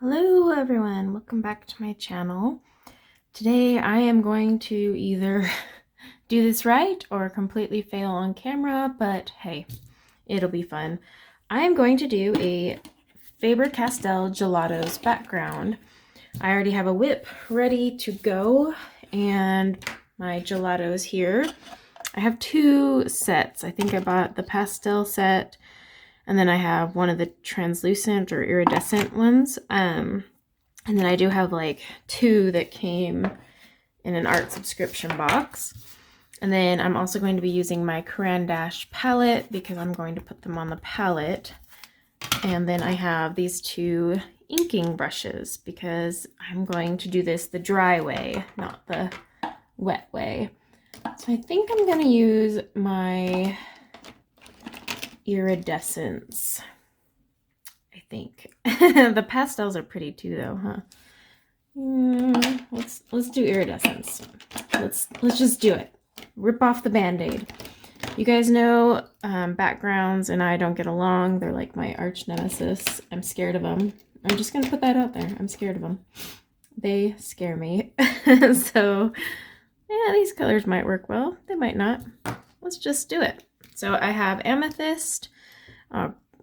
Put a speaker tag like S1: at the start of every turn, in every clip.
S1: Hello everyone, welcome back to my channel. Today I am going to either do this right or completely fail on camera, but hey, it'll be fun. I am going to do a Faber-Castell Gelato's background. I already have a whip ready to go and my gelatos here. I have two sets. I think I bought the pastel set and then I have one of the translucent or iridescent ones. And then I do have like two that came in an art subscription box. And then I'm also going to be using my Caran d'Ache palette because I'm going to put them on the palette. And then I have these two inking brushes because I'm going to do this the dry way, not the wet way. So I think I'm going to use my iridescence. I think. The pastels are pretty too though, huh? Let's do iridescence. Let's just do it. Rip off the band-aid. You guys know backgrounds and I don't get along. They're like my arch nemesis. I'm scared of them. I'm just gonna put that out there. I'm scared of them. They scare me. So yeah, these colors might work well. They might not. Let's just do it. So I have amethyst,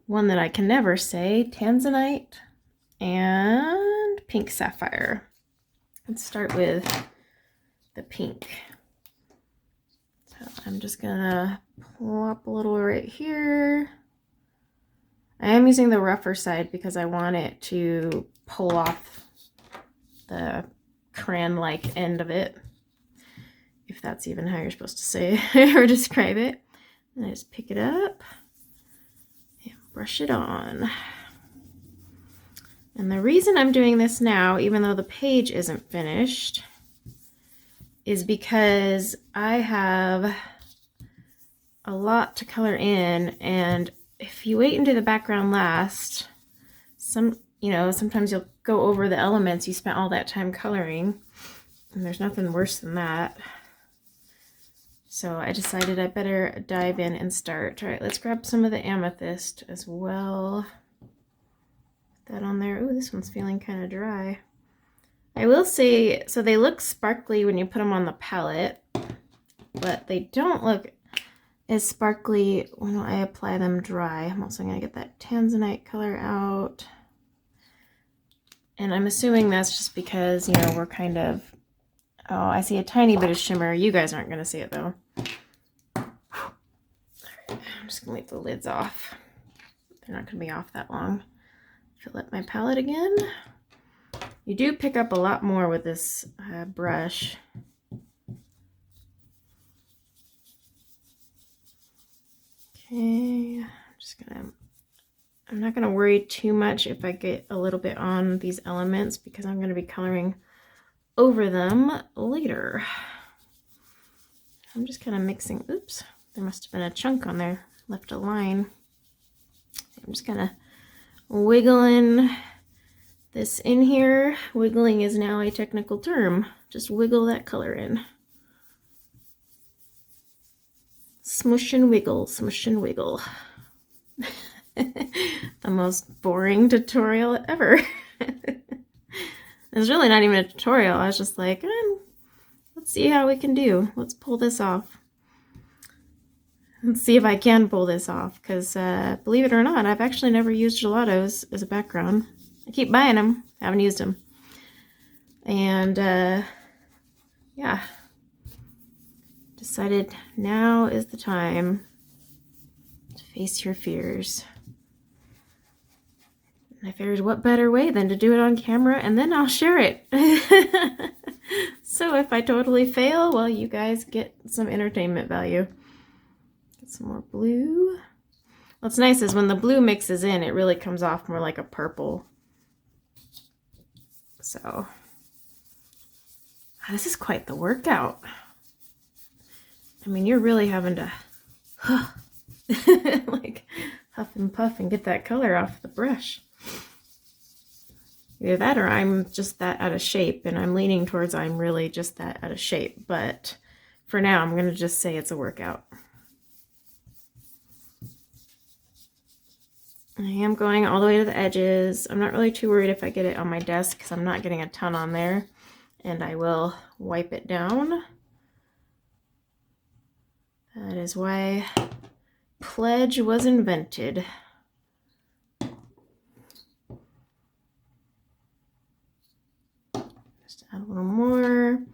S1: one that I can never say, tanzanite, and pink sapphire. Let's start with the pink. So I'm just gonna plop a little right here. I am using the rougher side because I want it to pull off the crayon-like end of it, if that's even how you're supposed to say or describe it. And I just pick it up and brush it on. And the reason I'm doing this now, even though the page isn't finished, is because I have a lot to color in, and if you wait and do the background last, sometimes you'll go over the elements you spent all that time coloring, and there's nothing worse than that. So I decided I better dive in and start. All right, let's grab some of the amethyst as well. Put that on there. Ooh, this one's feeling kind of dry. I will say, so they look sparkly when you put them on the palette, but they don't look as sparkly when I apply them dry. I'm also going to get that tanzanite color out. And I'm assuming that's just because, we're kind of, oh, I see a tiny bit of shimmer. You guys aren't going to see it though. All right, I'm just going to leave the lids off. They're not going to be off that long. Fill up my palette again. You do pick up a lot more with this brush. Okay, I'm not gonna worry too much if I get a little bit on these elements because I'm gonna be coloring over them later. I'm just kind of mixing, oops, there must have been a chunk on there, left a line. I'm just kind of wiggling this in here. Wiggling is now a technical term. Just wiggle that color in. Smush and wiggle, smush and wiggle. The most boring tutorial ever. It's really not even a tutorial. I was just like, let's see how we can do. Let's pull this off. Let's see if I can pull this off, because believe it or not, I've actually never used gelatos as a background. I keep buying them, haven't used them. And yeah, decided now is the time to face your fears. And I figured what better way than to do it on camera and then I'll share it. So if I totally fail, well, you guys get some entertainment value. Get some more blue. What's nice is when the blue mixes in, it really comes off more like a purple. So this is quite the workout. I mean, you're really having to like huff and puff and get that color off the brush. Either that or I'm just that out of shape, and I'm leaning towards I'm really just that out of shape. But for now, I'm going to just say it's a workout. I am going all the way to the edges. I'm not really too worried if I get it on my desk because I'm not getting a ton on there. And I will wipe it down. That is why Pledge was invented. Just add a little more. I'm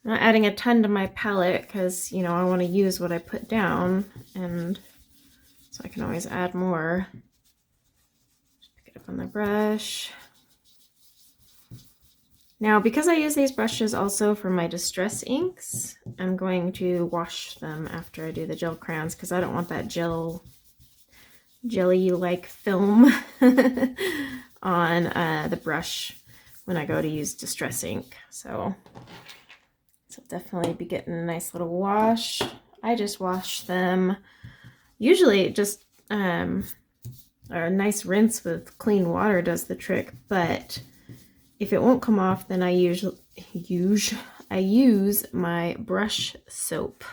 S1: not adding a ton to my palette because, you know, I want to use what I put down, and so I can always add more. Just pick it up on the brush. Now, because I use these brushes also for my distress inks, I'm going to wash them after I do the gel crayons because I don't want that jelly-like film on the brush when I go to use distress ink. So definitely be getting a nice little wash. I just wash them. Usually just a nice rinse with clean water does the trick, but if it won't come off, then I use my brush soap.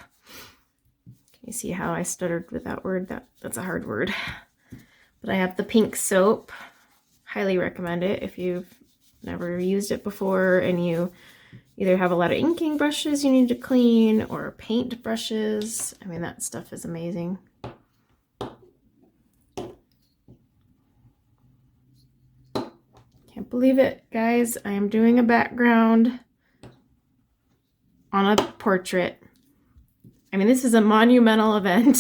S1: Can you see how I stuttered with that word? That's a hard word. But I have the pink soap. Highly recommend it if you've never used it before and you either have a lot of inking brushes you need to clean or paint brushes. I mean, that stuff is amazing. Can't believe it, guys. I am doing a background on a portrait. I mean, this is a monumental event.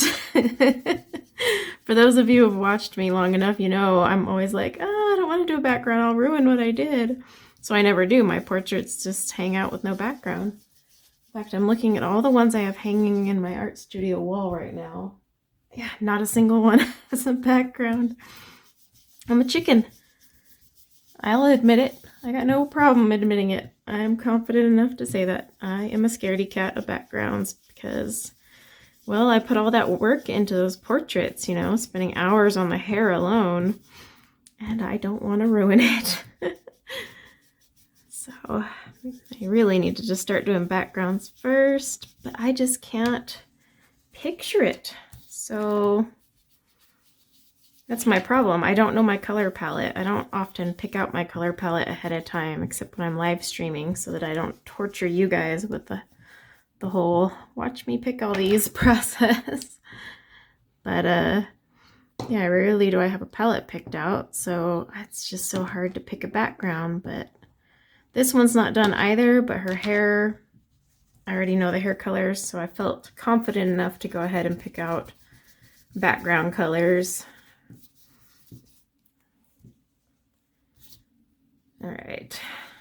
S1: For those of you who have watched me long enough, you know I'm always like, oh, I don't want to do a background. I'll ruin what I did. So I never do. My portraits just hang out with no background. In fact, I'm looking at all the ones I have hanging in my art studio wall right now. Yeah, not a single one has a background. I'm a chicken. I'll admit it. I got no problem admitting it. I'm confident enough to say that I am a scaredy cat of backgrounds because, well, I put all that work into those portraits, you know, spending hours on the hair alone, and I don't want to ruin it. So I really need to just start doing backgrounds first, but I just can't picture it. So that's my problem. I don't know my color palette. I don't often pick out my color palette ahead of time, except when I'm live streaming, so that I don't torture you guys with the whole watch me pick all these process. But yeah, rarely do I have a palette picked out, so it's just so hard to pick a background. But this one's not done either, but her hair, I already know the hair colors, so I felt confident enough to go ahead and pick out background colors. All right,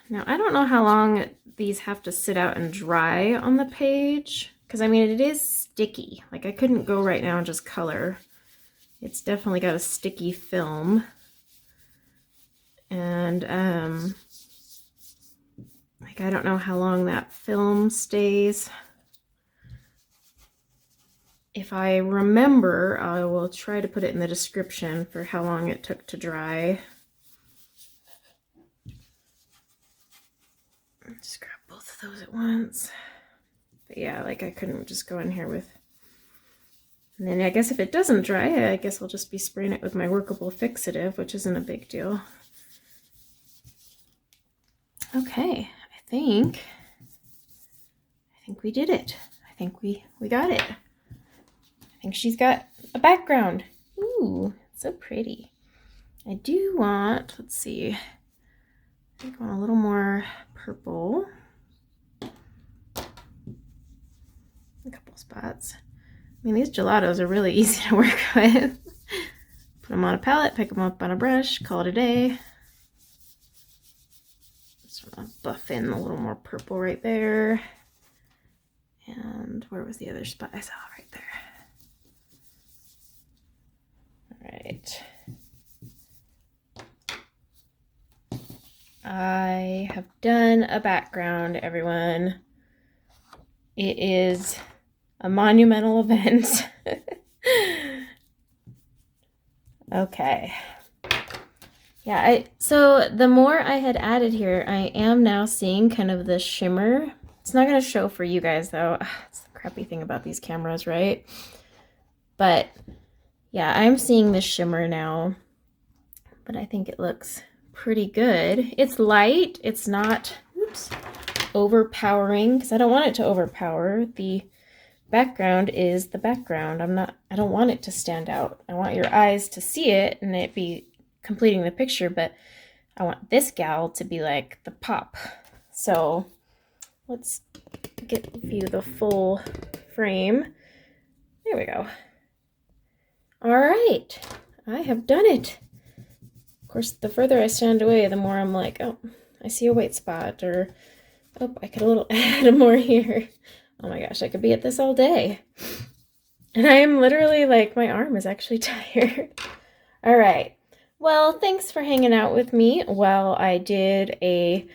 S1: now I don't know how long these have to sit out and dry on the page, because I mean, it is sticky. Like, I couldn't go right now and just color. It's definitely got a sticky film. And like, I don't know how long that film stays. If I remember, I will try to put it in the description for how long it took to dry. Just grab both of those at once. But yeah, like, I couldn't just go in here with... And then I guess if it doesn't dry, I guess I'll just be spraying it with my workable fixative, which isn't a big deal. Okay, I think we did it. I think we got it. I think she's got a background. Ooh, so pretty. I do want, let's see, I think I want a little more purple. A couple spots. I mean, these gelatos are really easy to work with. Put them on a palette, pick them up on a brush, call it a day. Just want to buff in a little more purple right there. And where was the other spot? I saw right there. All right. I have done a background, everyone. It is a monumental event. Okay. Yeah, so the more I had added here, I am now seeing kind of the shimmer. It's not going to show for you guys, though. It's the crappy thing about these cameras, right? But yeah, I'm seeing the shimmer now. but I think it looks pretty good. It's light. It's not, oops, overpowering, because I don't want it to overpower. The background is the background. I don't want it to stand out. I want your eyes to see it and it be completing the picture, but I want this gal to be like the pop. So let's give you the full frame. There we go. All right, I have done it. Of course, the further I stand away, the more I'm like, oh, I see a white spot, or oh, I could add more here. Oh my gosh, I could be at this all day. And I am literally like, my arm is actually tired. All right. Well, thanks for hanging out with me while I did a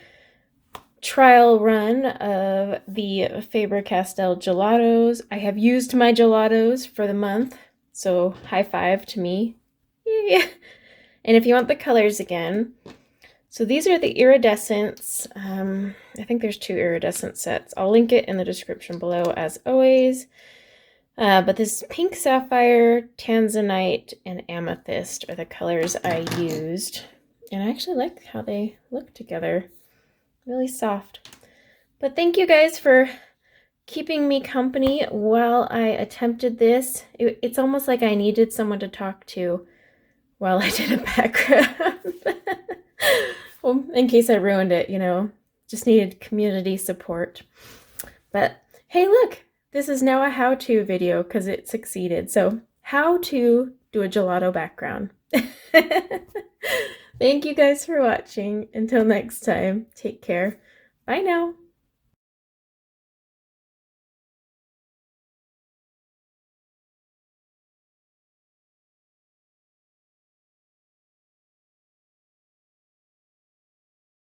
S1: trial run of the Faber-Castell gelatos. I have used my gelatos for the month, so high five to me. Yeah. And if you want the colors again, so these are the iridescents. I think there's 2 iridescent sets. I'll link it in the description below as always. But this pink sapphire, tanzanite, and amethyst are the colors I used. And I actually like how they look together. Really soft. But thank you guys for keeping me company while I attempted this. It's almost like I needed someone to talk to while I did a background. Well, in case I ruined it, you know, just needed community support. But hey, look, this is now a how-to video because it succeeded. So how to do a gelato background. Thank you guys for watching. Until next time, take care. Bye now.